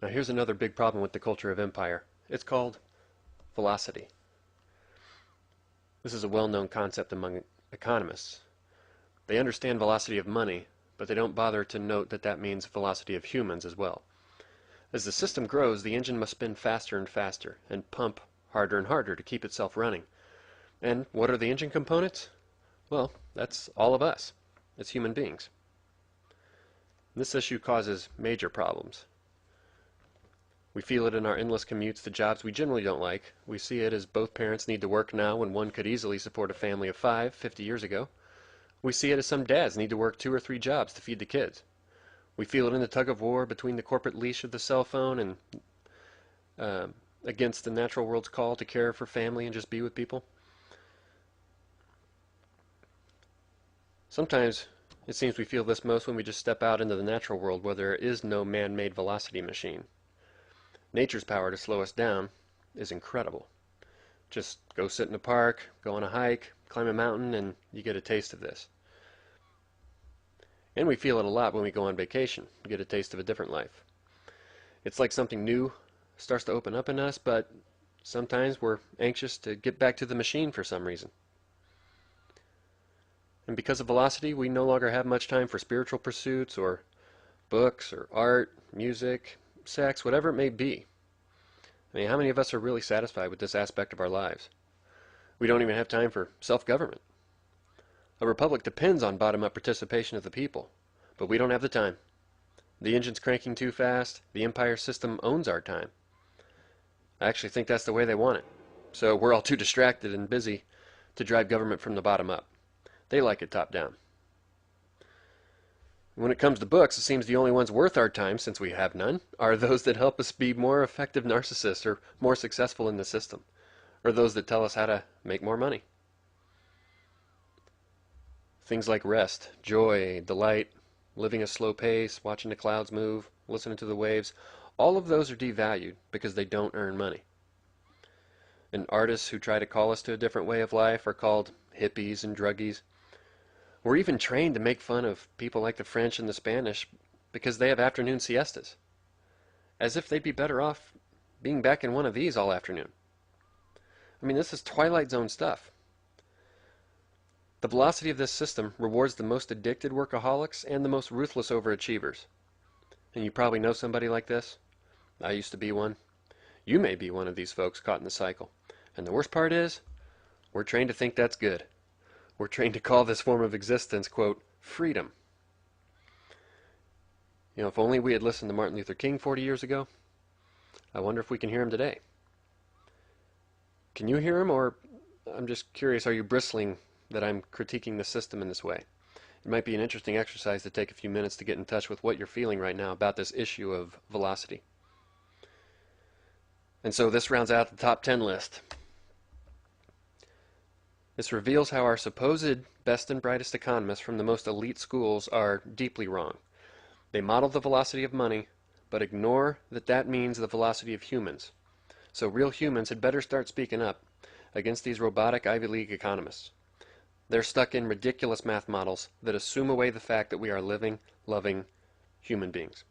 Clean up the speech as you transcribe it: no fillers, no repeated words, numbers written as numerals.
Now here's another big problem with the culture of empire. It's called velocity. This is a well-known concept among economists. They understand velocity of money, but they don't bother to note that that means velocity of humans as well. As the system grows, the engine must spin faster and faster, and pump harder and harder to keep itself running. And what are the engine components? Well, that's all of us. It's human beings. This issue causes major problems. We feel it in our endless commutes to jobs we generally don't like. We see it as both parents need to work now when one could easily support a family of 5 50 years ago. We see it as some dads need to work 2 or 3 jobs to feed the kids. We feel it in the tug of war between the corporate leash of the cell phone and against the natural world's call to care for family and just be with people. Sometimes it seems we feel this most when we just step out into the natural world where there is no man-made velocity machine. Nature's power to slow us down is incredible. Just go sit in a park, go on a hike, climb a mountain, and you get a taste of this. And we feel it a lot when we go on vacation, we get a taste of a different life. It's like something new starts to open up in us, but sometimes we're anxious to get back to the machine for some reason. And because of velocity, we no longer have much time for spiritual pursuits or books or art, music, sex, whatever it may be. I mean, how many of us are really satisfied with this aspect of our lives? We don't even have time for self-government. A republic depends on bottom-up participation of the people, but we don't have the time. The engine's cranking too fast. The empire system owns our time. I actually think that's the way they want it. So we're all too distracted and busy to drive government from the bottom up. They like it top down. When it comes to books, it seems the only ones worth our time, since we have none, are those that help us be more effective narcissists or more successful in the system, or those that tell us how to make more money. Things like rest, joy, delight, living a slow pace, watching the clouds move, listening to the waves, all of those are devalued because they don't earn money. And artists who try to call us to a different way of life are called hippies and druggies. We're even trained to make fun of people like the French and the Spanish because they have afternoon siestas, as if they'd be better off being back in one of these all afternoon. I mean, this is Twilight Zone stuff. The velocity of this system rewards the most addicted workaholics and the most ruthless overachievers. And you probably know somebody like this. I used to be one. You may be one of these folks caught in the cycle. And the worst part is, we're trained to think that's good. We're trained to call this form of existence, quote, freedom. You know, if only we had listened to Martin Luther King 40 years ago, I wonder if we can hear him today. Can you hear him, or I'm just curious, are you bristling that I'm critiquing the system in this way? It might be an interesting exercise to take a few minutes to get in touch with what you're feeling right now about this issue of velocity. And so this rounds out the top 10 list. This reveals how our supposed best and brightest economists from the most elite schools are deeply wrong. They model the velocity of money, but ignore that that means the velocity of humans. So real humans had better start speaking up against these robotic Ivy League economists. They're stuck in ridiculous math models that assume away the fact that we are living, loving human beings.